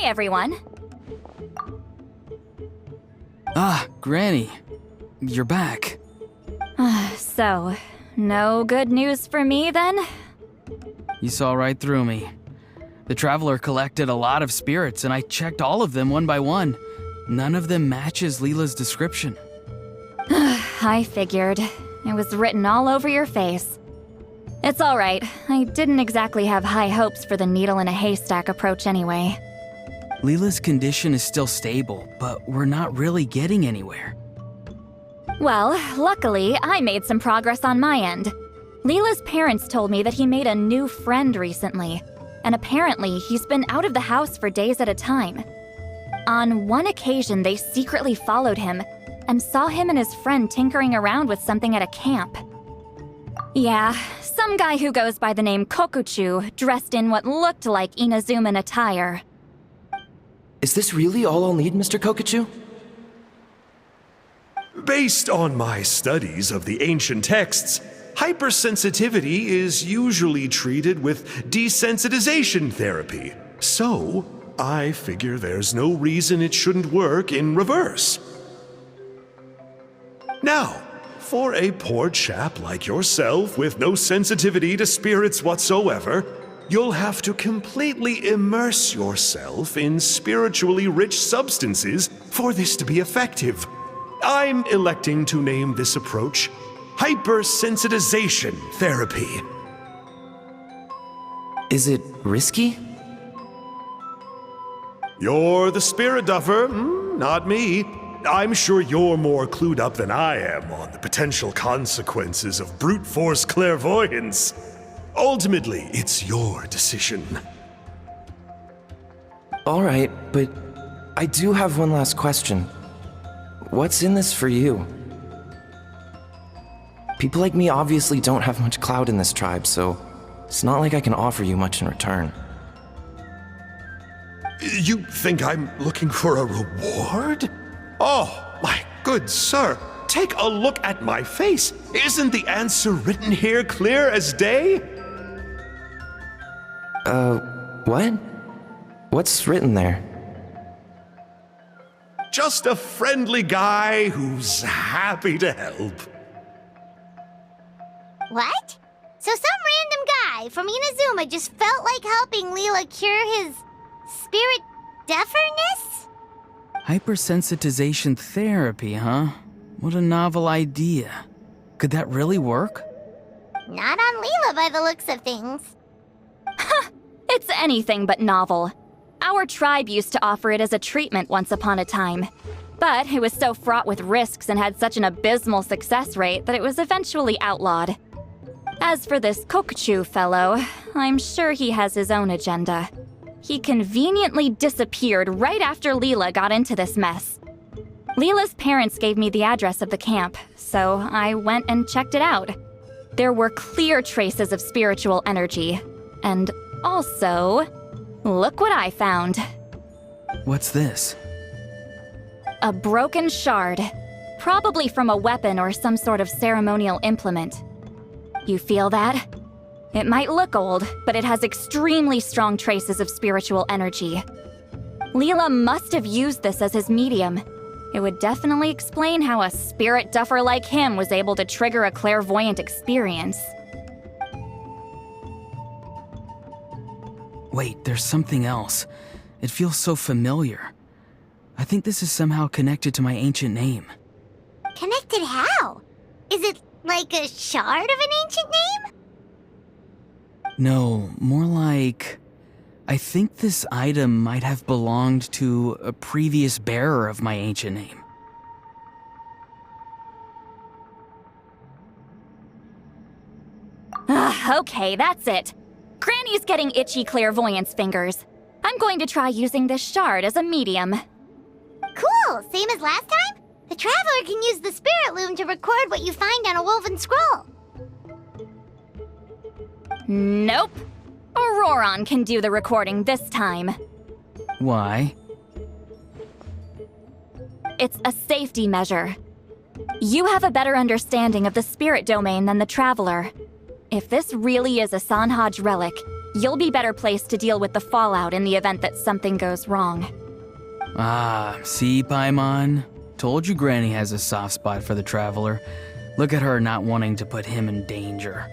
Hey, everyone. Ah, Granny. You're back. So, no good news for me then? You saw right through me. The Traveler collected a lot of spirits, and I checked all of them one by one. None of them matches Leela's description. I figured. It was written all over your face. It's alright. I didn't exactly have high hopes for the needle in a haystack approach anyway. Leela's condition is still stable, but we're not really getting anywhere. Well, luckily, I made some progress on my end. Leela's parents told me that he made a new friend recently, and apparently he's been out of the house for days at a time. On one occasion, they secretly followed him and saw him and his friend tinkering around with something at a camp. Yeah, some guy who goes by the name Kokuchu, dressed in what looked like Inazuman attire. Is this really all I'll need, Mr. Kokuchu? Based on my studies of the ancient texts, hypersensitivity is usually treated with desensitization therapy. So, I figure there's no reason it shouldn't work in reverse. Now, for a poor chap like yourself with no sensitivity to spirits whatsoever, you'll have to completely immerse yourself in spiritually rich substances for this to be effective. I'm electing to name this approach hypersensitization therapy. Is it risky? You're the spirit duffer, not me. I'm sure you're more clued up than I am on the potential consequences of brute force clairvoyance. Ultimately, it's your decision. All right, but I do have one last question. What's in this for you? People like me obviously don't have much clout in this tribe, so it's not like I can offer you much in return. You think I'm looking for a reward? Oh, my good sir, take a look at my face. Isn't the answer written here clear as day? What? What's written there? Just a friendly guy who's happy to help. What? So some random guy from Inazuma just felt like helping Leela cure his spirit deafness? Hypersensitization therapy, huh? What a novel idea. Could that really work? Not on Leela by the looks of things. It's anything but novel. Our tribe used to offer it as a treatment once upon a time. But it was so fraught with risks and had such an abysmal success rate that it was eventually outlawed. As for this Kokuchu fellow, I'm sure he has his own agenda. He conveniently disappeared right after Leela got into this mess. Leela's parents gave me the address of the camp, so I went and checked it out. There were clear traces of spiritual energy. And also, look what I found. What's this? A broken shard. Probably from a weapon or some sort of ceremonial implement. You feel that? It might look old, but it has extremely strong traces of spiritual energy. Leela must have used this as his medium. It would definitely explain how a spirit duffer like him was able to trigger a clairvoyant experience. Wait, there's something else. It feels so familiar. I think this is somehow connected to my ancient name. Connected how? Is it like a shard of an ancient name? No, more like... I think this item might have belonged to a previous bearer of my ancient name. Okay, that's it. Granny's getting itchy clairvoyance fingers. I'm going to try using this shard as a medium. Cool, same as last time? The Traveler can use the Spirit Loom to record what you find on a woven scroll. Nope. Auroron can do the recording this time. Why? It's a safety measure. You have a better understanding of the spirit domain than the Traveler. If this really is a Sanhaj relic, You'll be better placed to deal with the fallout in the event that something goes wrong. Ah, see, Paimon? Told you Granny has a soft spot for the Traveler. Look at her not wanting to put him in danger.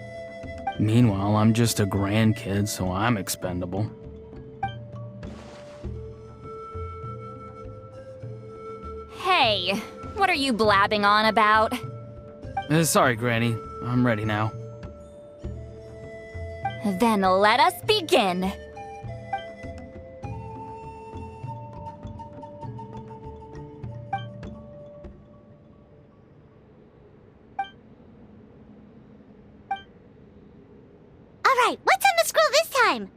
Meanwhile, I'm just a grandkid, so I'm expendable. Hey, what are you blabbing on about? Sorry, Granny. I'm ready now. Then let us begin. Alright, what's on the scroll this time?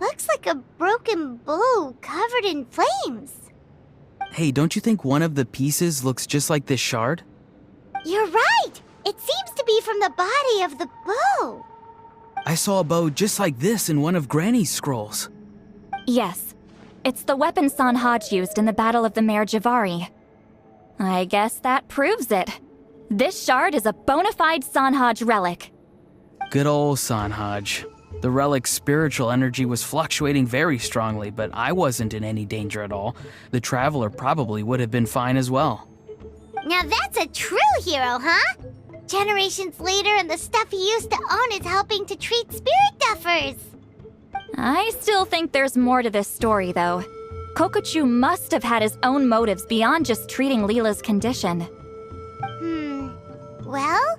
Looks like a broken bow covered in flames. Hey, don't you think one of the pieces looks just like this shard? You're right! It seems to be from the body of the bow. I saw a bow just like this in one of Granny's scrolls. Yes, it's the weapon Sanhaj used in the Battle of the Mare Javari. I guess that proves it. This shard is a bona fide Sanhaj relic. Good old Sanhaj. The relic's spiritual energy was fluctuating very strongly, but I wasn't in any danger at all. The Traveler probably would have been fine as well. Now that's a true hero, huh? Generations later and the stuff he used to own is helping to treat spirit duffers. I still think there's more to this story, though. Kokochu must have had his own motives beyond just treating Leela's condition. Well,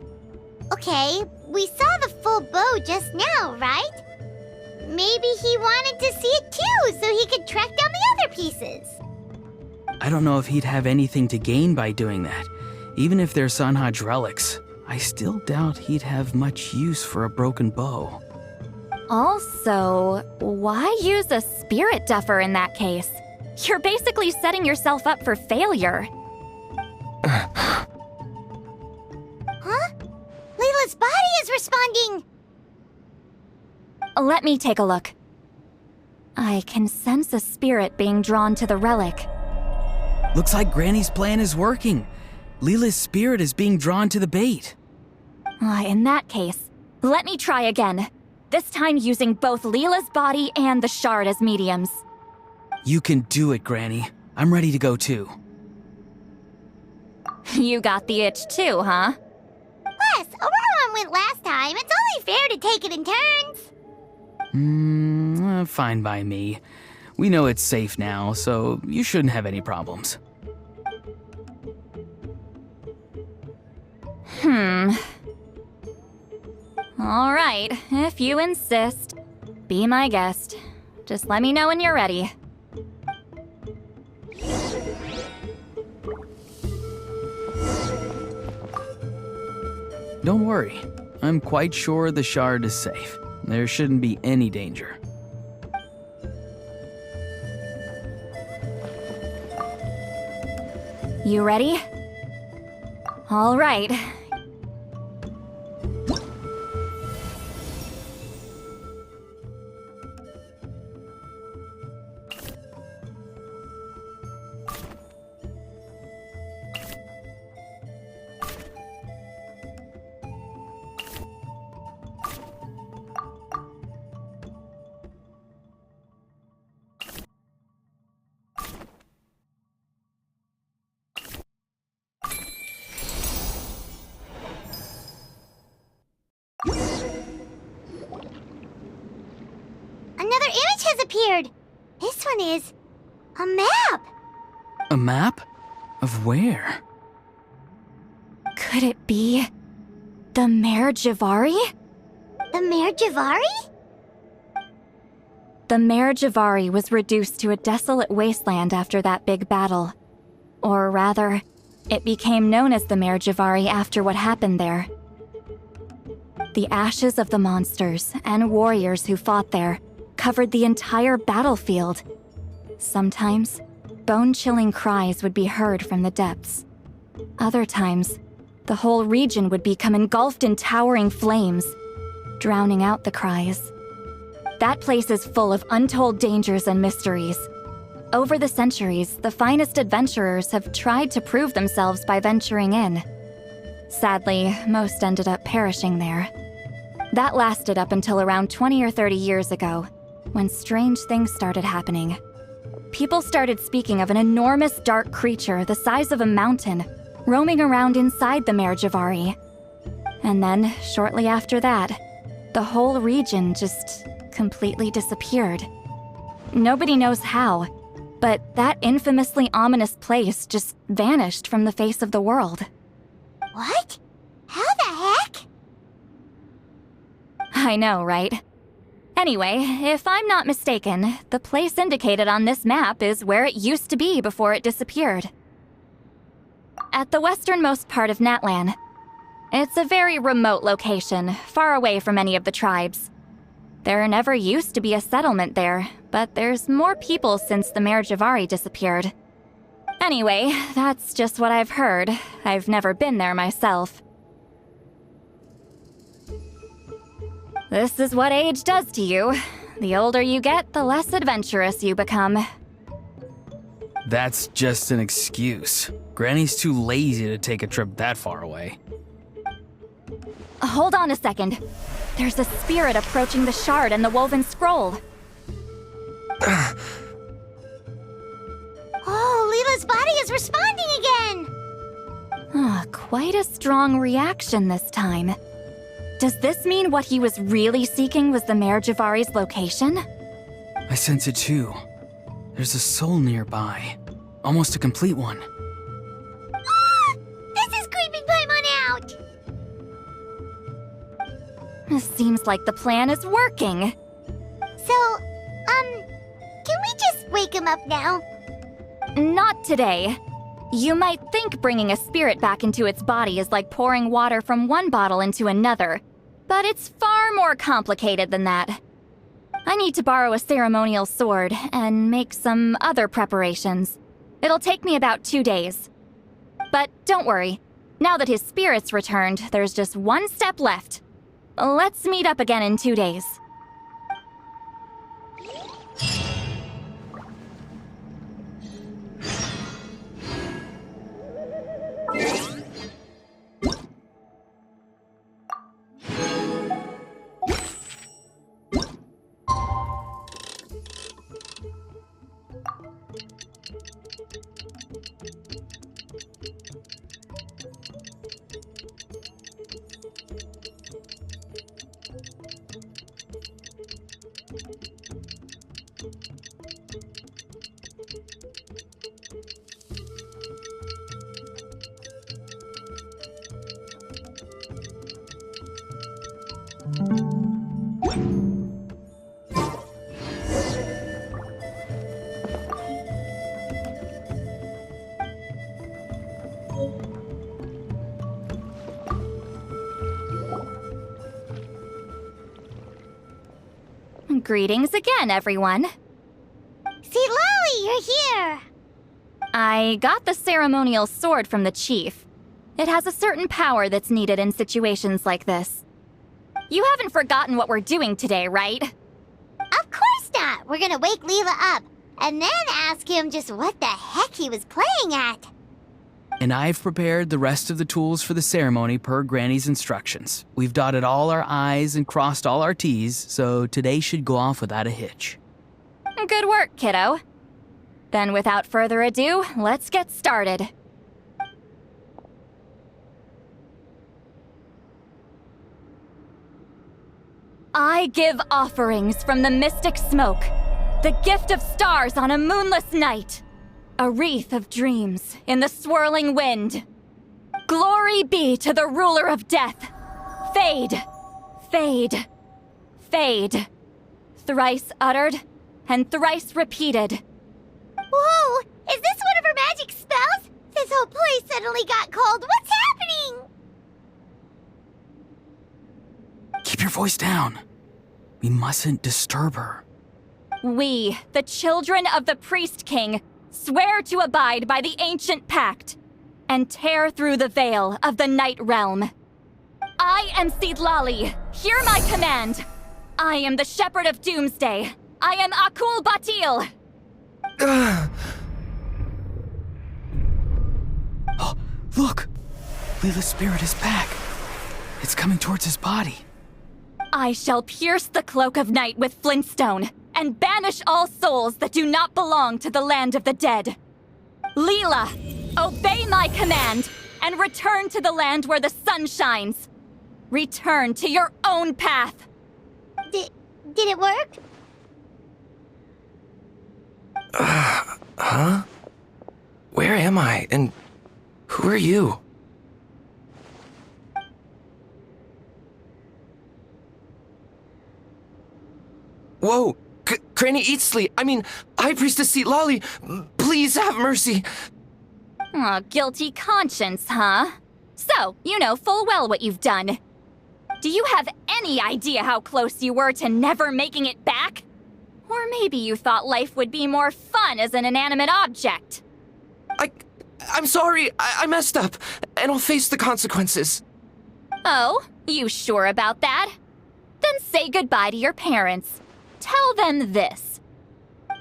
okay, we saw the full bow just now, right? Maybe he wanted to see it too, so he could track down the other pieces. I don't know if he'd have anything to gain by doing that. Even if they're Sanhaj relics, I still doubt he'd have much use for a broken bow. Also, why use a spirit duffer in that case? You're basically setting yourself up for failure. Huh? Leela's body is responding! Let me take a look. I can sense a spirit being drawn to the relic. Looks like Granny's plan is working. Leela's spirit is being drawn to the bait. In that case, let me try again. This time using both Leela's body and the shard as mediums. You can do it, Granny. I'm ready to go too. You got the itch too, huh? Plus, Auroran went last time. It's only fair to take it in turns. Fine by me. We know it's safe now, so you shouldn't have any problems. All right, if you insist. Be my guest. Just let me know when you're ready. Don't worry. I'm quite sure the shard is safe. There shouldn't be any danger. You ready? All right. Another image has appeared. This one is a map. A map? Of where? Could it be the Mare Javari? The Mare Javari? The Mare Javari was reduced to a desolate wasteland after that big battle. Or rather, it became known as the Mare Javari after what happened there. The ashes of the monsters and warriors who fought there covered the entire battlefield. Sometimes, bone-chilling cries would be heard from the depths. Other times, the whole region would become engulfed in towering flames, drowning out the cries. That place is full of untold dangers and mysteries. Over the centuries, the finest adventurers have tried to prove themselves by venturing in. Sadly, most ended up perishing there. That lasted up until around 20 or 30 years ago, when strange things started happening. People started speaking of an enormous dark creature the size of a mountain, roaming around inside the Mare Javari. And then, shortly after that, the whole region just completely disappeared. Nobody knows how, but that infamously ominous place just vanished from the face of the world. What? How the heck? I know, right? Anyway, if I'm not mistaken, the place indicated on this map is where it used to be before it disappeared. At the westernmost part of Natlan. It's a very remote location, far away from any of the tribes. There never used to be a settlement there, but there's more people since the Mare Javari disappeared. Anyway, that's just what I've heard. I've never been there myself. This is what age does to you. The older you get, the less adventurous you become. That's just an excuse. Granny's too lazy to take a trip that far away. Hold on a second. There's a spirit approaching the shard and the woven scroll. Oh, Leela's body is responding again! Quite a strong reaction this time. Does this mean what he was really seeking was the Mare Javari's location? I sense it too. There's a soul nearby. Almost a complete one. This is creeping Paimon out! Seems like the plan is working. So, can we just wake him up now? Not today. You might think bringing a spirit back into its body is like pouring water from one bottle into another, but it's far more complicated than that. I need to borrow a ceremonial sword and make some other preparations. It'll take me about 2 days. But don't worry, now that his spirit's returned, there's just one step left. Let's meet up again in 2 days. Greetings again, everyone. See, Lolly, you're here! I got the ceremonial sword from the chief. It has a certain power that's needed in situations like this. You haven't forgotten what we're doing today, right? Of course not! We're gonna wake Leela up, and then ask him just what the heck he was playing at. And I've prepared the rest of the tools for the ceremony per Granny's instructions. We've dotted all our I's and crossed all our T's, so today should go off without a hitch. Good work, kiddo. Then without further ado, let's get started. I give offerings from the mystic smoke, the gift of stars on a moonless night. A wreath of dreams in the swirling wind. Glory be to the ruler of death. Fade, fade, fade. Thrice uttered and thrice repeated. Whoa! Is this one of her magic spells? This whole place suddenly got cold. What's happening? Keep your voice down. We mustn't disturb her. We, the children of the Priest King, swear to abide by the ancient pact and tear through the veil of the Night Realm. I am Seedlali. Hear my command. I am the Shepherd of Doomsday. I am Akul Batil. Oh, look! Leela's spirit is back. It's coming towards his body. I shall pierce the cloak of night with flintstone and banish all souls that do not belong to the land of the dead. Leela, obey my command and return to the land where the sun shines. Return to your own path. Did it work? Huh? Where am I? And who are you? Whoa! Granny Eatsley! I mean, High Priestess Lolly! Please have mercy! Aw, guilty conscience, huh? So, you know full well what you've done. Do you have any idea how close you were to never making it back? Or maybe you thought life would be more fun as an inanimate object. I'm sorry, I messed up, and I'll face the consequences. Oh, you sure about that? Then say goodbye to your parents. Tell them this.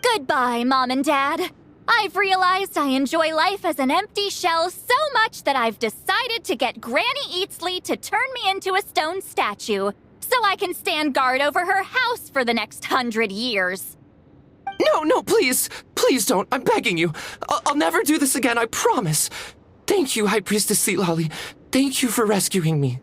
Goodbye, Mom and Dad. I've realized I enjoy life as an empty shell so much that I've decided to get Granny Eatsley to turn me into a stone statue so I can stand guard over her house for the next 100 years. No, please! Please don't, I'm begging you. I'll never do this again, I promise. Thank you, High Priestess Lolly. Thank you for rescuing me.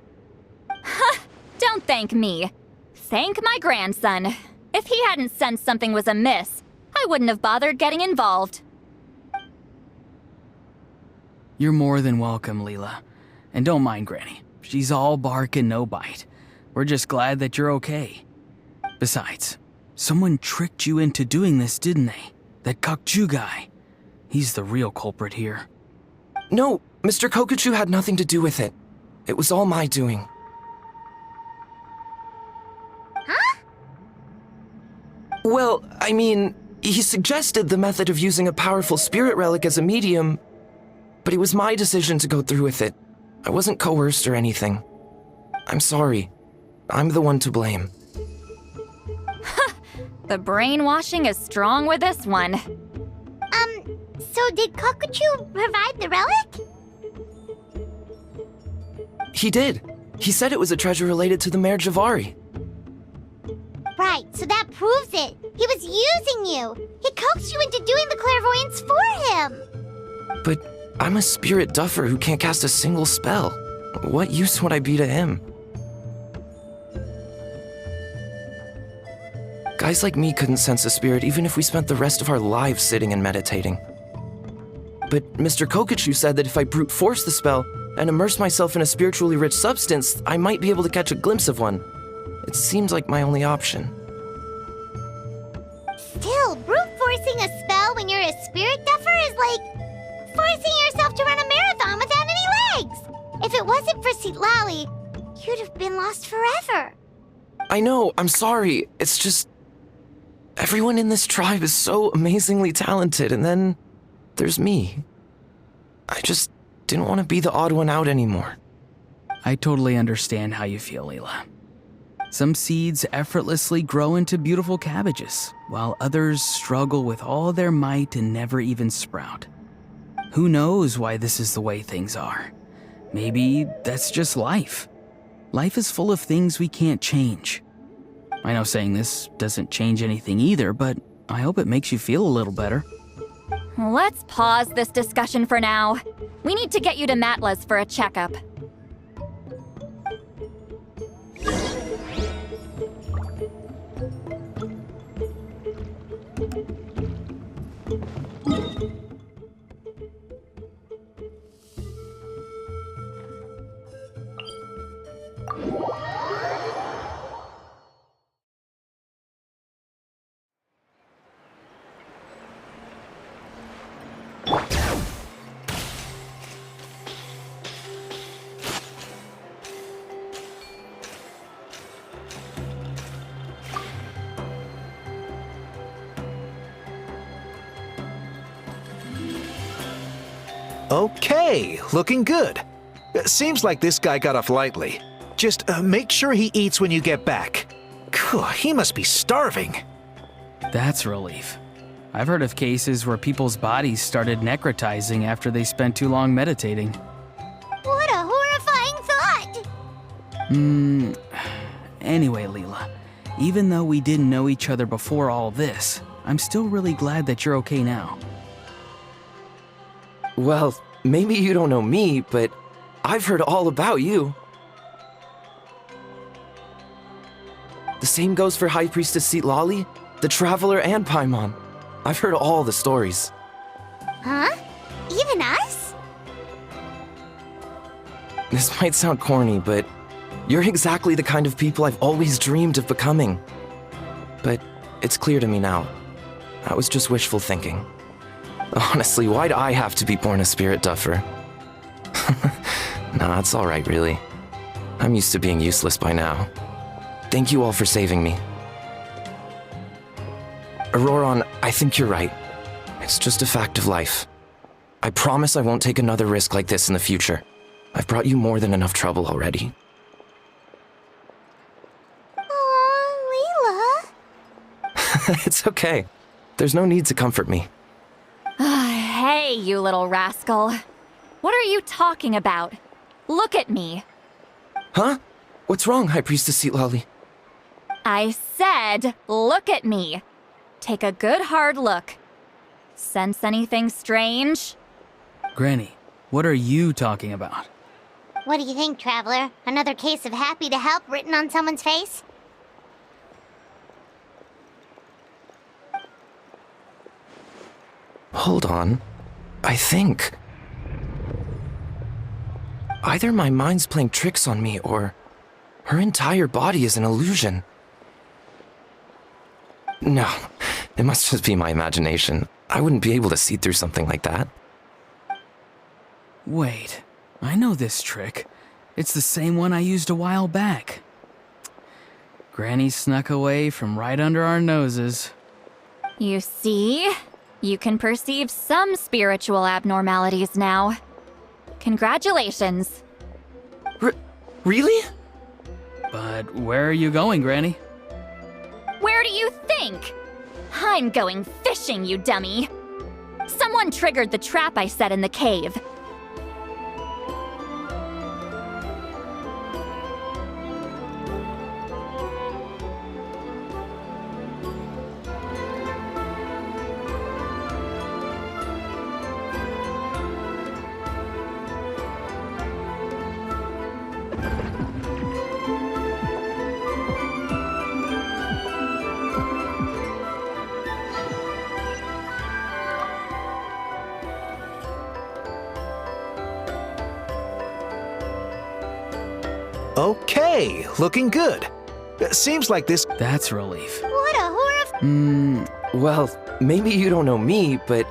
Don't thank me. Thank my grandson. If he hadn't sensed something was amiss, I wouldn't have bothered getting involved. You're more than welcome, Leela. And don't mind Granny. She's all bark and no bite. We're just glad that you're okay. Besides, someone tricked you into doing this, didn't they? That Kokju guy. He's the real culprit here. No, Mr. Kokuchu had nothing to do with it. It was all my doing. Huh? Well, I mean, he suggested the method of using a powerful spirit relic as a medium, but it was my decision to go through with it. I wasn't coerced or anything. I'm sorry. I'm the one to blame. The brainwashing is strong with this one. So did Kokuchu provide the relic? He did. He said it was a treasure related to the Mare Javari. Right, so that proves it. He was using you. He coaxed you into doing the clairvoyance for him. But I'm a spirit duffer who can't cast a single spell. What use would I be to him? Guys like me couldn't sense a spirit even if we spent the rest of our lives sitting and meditating. But Mr. Kokuchu said that if I brute force the spell and immerse myself in a spiritually rich substance, I might be able to catch a glimpse of one. It seemed like my only option. Still, brute forcing a spell when you're a spirit duffer is like forcing yourself to run a marathon without any legs. If it wasn't for Lolly, you'd have been lost forever. I know, I'm sorry. It's just... everyone in this tribe is so amazingly talented, and then there's me. I just didn't want to be the odd one out anymore. I totally understand how you feel, Leela. Some seeds effortlessly grow into beautiful cabbages, while others struggle with all their might and never even sprout. Who knows why this is the way things are? Maybe that's just life. Life is full of things we can't change. I know saying this doesn't change anything either, but I hope it makes you feel a little better. Let's pause this discussion for now. We need to get you to Matla's for a checkup. Okay, looking good. Seems like this guy got off lightly. Just make sure he eats when you get back. He must be starving. That's a relief. I've heard of cases where people's bodies started necrotizing after they spent too long meditating. What a horrifying thought! Anyway, Leela, even though we didn't know each other before all this, I'm still really glad that you're okay now. Well, maybe you don't know me, but I've heard all about you. The same goes for High Priestess Citlali, the Traveler, and Paimon. I've heard all the stories. Huh? Even us? This might sound corny, but you're exactly the kind of people I've always dreamed of becoming. But it's clear to me now. That was just wishful thinking. Honestly, why'd I have to be born a spirit duffer? Nah, it's alright, really. I'm used to being useless by now. Thank you all for saving me. Auroron, I think you're right. It's just a fact of life. I promise I won't take another risk like this in the future. I've brought you more than enough trouble already. Aw, Leela. It's okay. There's no need to comfort me. Hey, you little rascal. What are you talking about? Look at me. Huh? What's wrong, High Priestess Citlali? I said, look at me. Take a good hard look. Sense anything strange? Granny, what are you talking about? What do you think, Traveler? Another case of happy to help written on someone's face? Hold on. I think... either my mind's playing tricks on me, or her entire body is an illusion. No, it must just be my imagination. I wouldn't be able to see through something like that. Wait, I know this trick. It's the same one I used a while back. Granny snuck away from right under our noses. You see? You can perceive some spiritual abnormalities now. Congratulations. Really? But where are you going, Granny? Where do you think? I'm going fishing, you dummy. Someone triggered the trap I set in the cave. Okay, looking good. Seems like this... That's relief. What a horror... Well, maybe you don't know me, but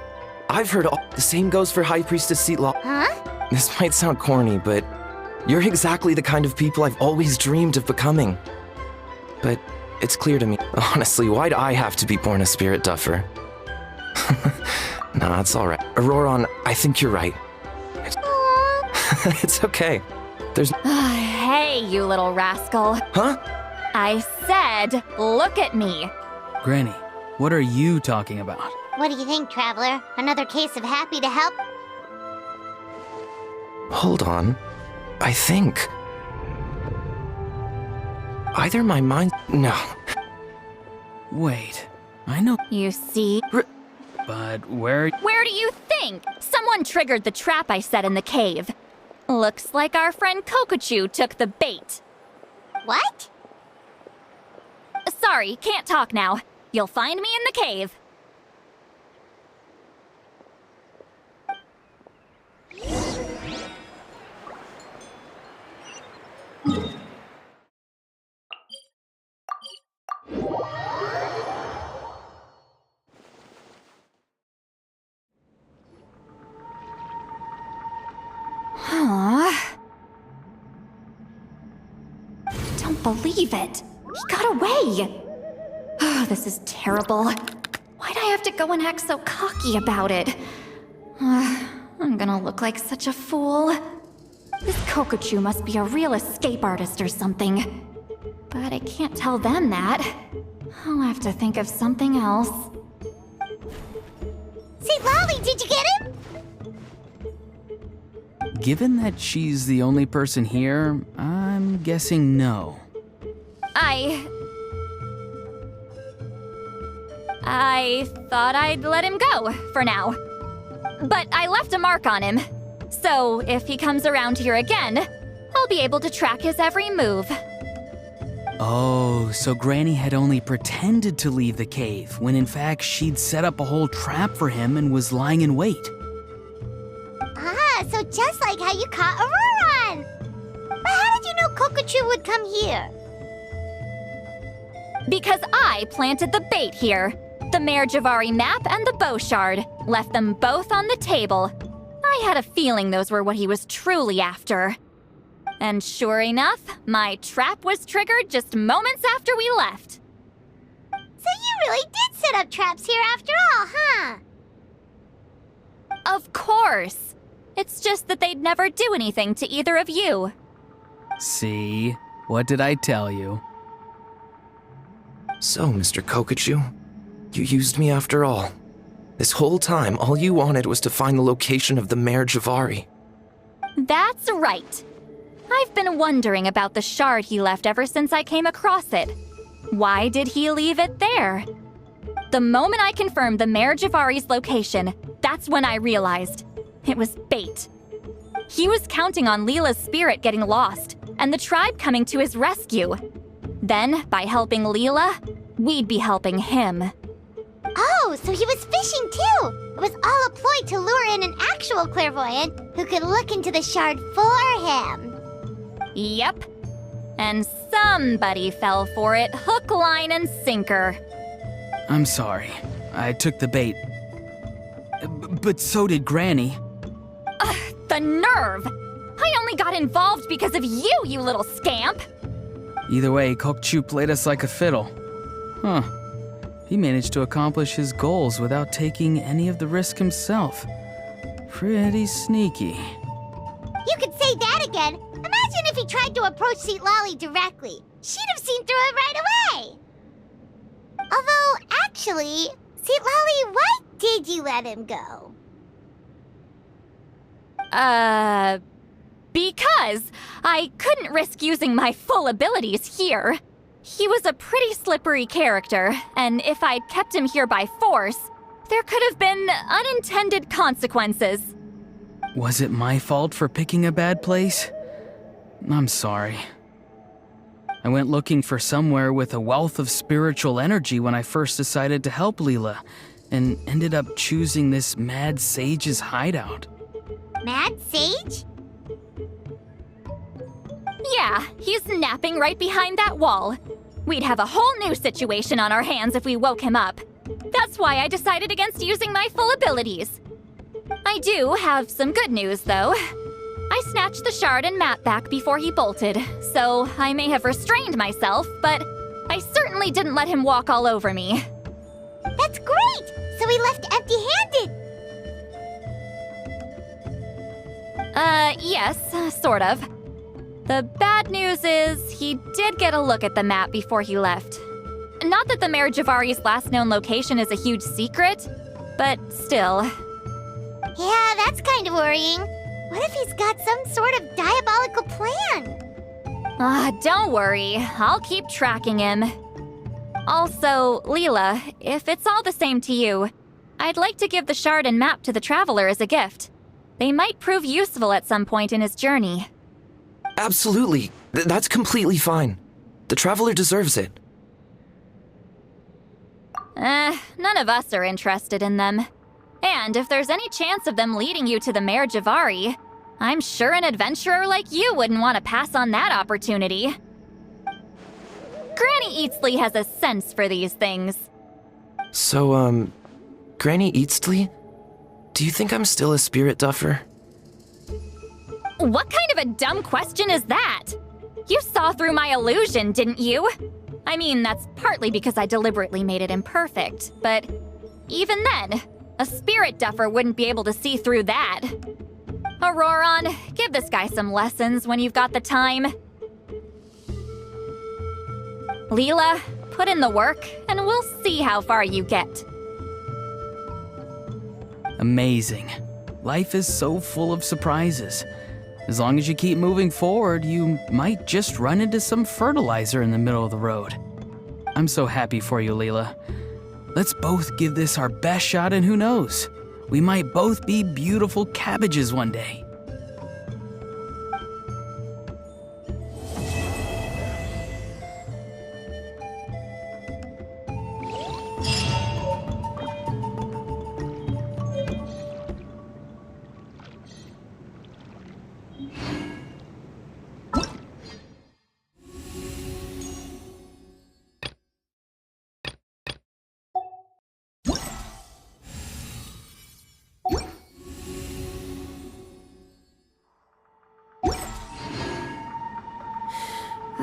I've heard all... The same goes for High Priestess Citlali. Huh? This might sound corny, but you're exactly the kind of people I've always dreamed of becoming. But it's clear to me. Honestly, why'd I have to be born a spirit duffer? Nah, it's alright. Auroron, I think you're right. It's okay. There's... Hey, you little rascal. Huh? I said, look at me. Granny, what are you talking about? What do you think, Traveler? Another case of happy to help? Hold on. I think... either my mind... No. Wait, I know... You see? But where... Where do you think? Someone triggered the trap I set in the cave. Looks like our friend Kokochu took the bait. What? Sorry, can't talk now. You'll find me in the cave. Don't believe it. He got away. Oh, this is terrible. Why'd I have to go and act so cocky about it? I'm gonna look like such a fool. This Kokochu must be a real escape artist or something. But I can't tell them that. I'll have to think of something else. Citlali, did you get him? Given that she's the only person here, I'm guessing no. I thought I'd let him go, for now. But I left a mark on him. So if he comes around here again, I'll be able to track his every move. Oh, so Granny had only pretended to leave the cave, when in fact she'd set up a whole trap for him and was lying in wait. Ah, so just like how you caught Auroron! But how did you know Kokochu would come here? Because I planted the bait here. The Mare Javari map and the bow shard. Left them both on the table. I had a feeling those were what he was truly after. And sure enough, my trap was triggered just moments after we left. So you really did set up traps here after all, huh? Of course. It's just that they'd never do anything to either of you. See? What did I tell you? So, Mr. Kokochu, you used me after all. This whole time, all you wanted was to find the location of the Mare Javari. That's right. I've been wondering about the shard he left ever since I came across it. Why did he leave it there? The moment I confirmed the Mare Javari's location, that's when I realized it was bait. He was counting on Leela's spirit getting lost and the tribe coming to his rescue. Then, by helping Leela, we'd be helping him. Oh, so he was fishing too! It was all a ploy to lure in an actual clairvoyant who could look into the shard for him. Yep. And somebody fell for it, hook, line, and sinker. I'm sorry. I took the bait. But so did Granny. The nerve! I only got involved because of you, you little scamp! Either way, Kokchu played us like a fiddle. Huh. He managed to accomplish his goals without taking any of the risk himself. Pretty sneaky. You could say that again. Imagine if he tried to approach Seatlali directly. She'd have seen through it right away. Although, actually, Seatlali, why did you let him go? Because I couldn't risk using my full abilities here. He was a pretty slippery character, and if I'd kept him here by force, there could have been unintended consequences. Was it my fault for picking a bad place? I'm sorry. I went looking for somewhere with a wealth of spiritual energy when I first decided to help Leela, and ended up choosing this mad sage's hideout. Mad Sage? Yeah, he's napping right behind that wall. We'd have a whole new situation on our hands if we woke him up. That's why I decided against using my full abilities. I do have some good news, though. I snatched the shard and map back before he bolted, so I may have restrained myself, but I certainly didn't let him walk all over me. That's great! So he left empty-handed! Yes, sort of. The bad news is he did get a look at the map before he left. Not that the Mare Javari's last known location is a huge secret, but still. Yeah, that's kind of worrying. What if he's got some sort of diabolical plan? Don't worry. I'll keep tracking him. Also, Leela, if it's all the same to you, I'd like to give the shard and map to the Traveler as a gift. They might prove useful at some point in his journey. Absolutely. That's completely fine. The Traveler deserves it. None of us are interested in them. And if there's any chance of them leading you to the Mare Javari, I'm sure an adventurer like you wouldn't want to pass on that opportunity. Granny Eatsley has a sense for these things. So, Granny Eatsley? Do you think I'm still a spirit duffer? What kind of a dumb question is that? You saw through my illusion, didn't you? I mean, that's partly because I deliberately made it imperfect, but even then, a spirit duffer wouldn't be able to see through that. Auroron, give this guy some lessons when you've got the time. Leela, put in the work, and we'll see how far you get. Amazing. Life is so full of surprises. As long as you keep moving forward, you might just run into some fertilizer in the middle of the road. I'm so happy for you, Leela. Let's both give this our best shot, and who knows? We might both be beautiful cabbages one day.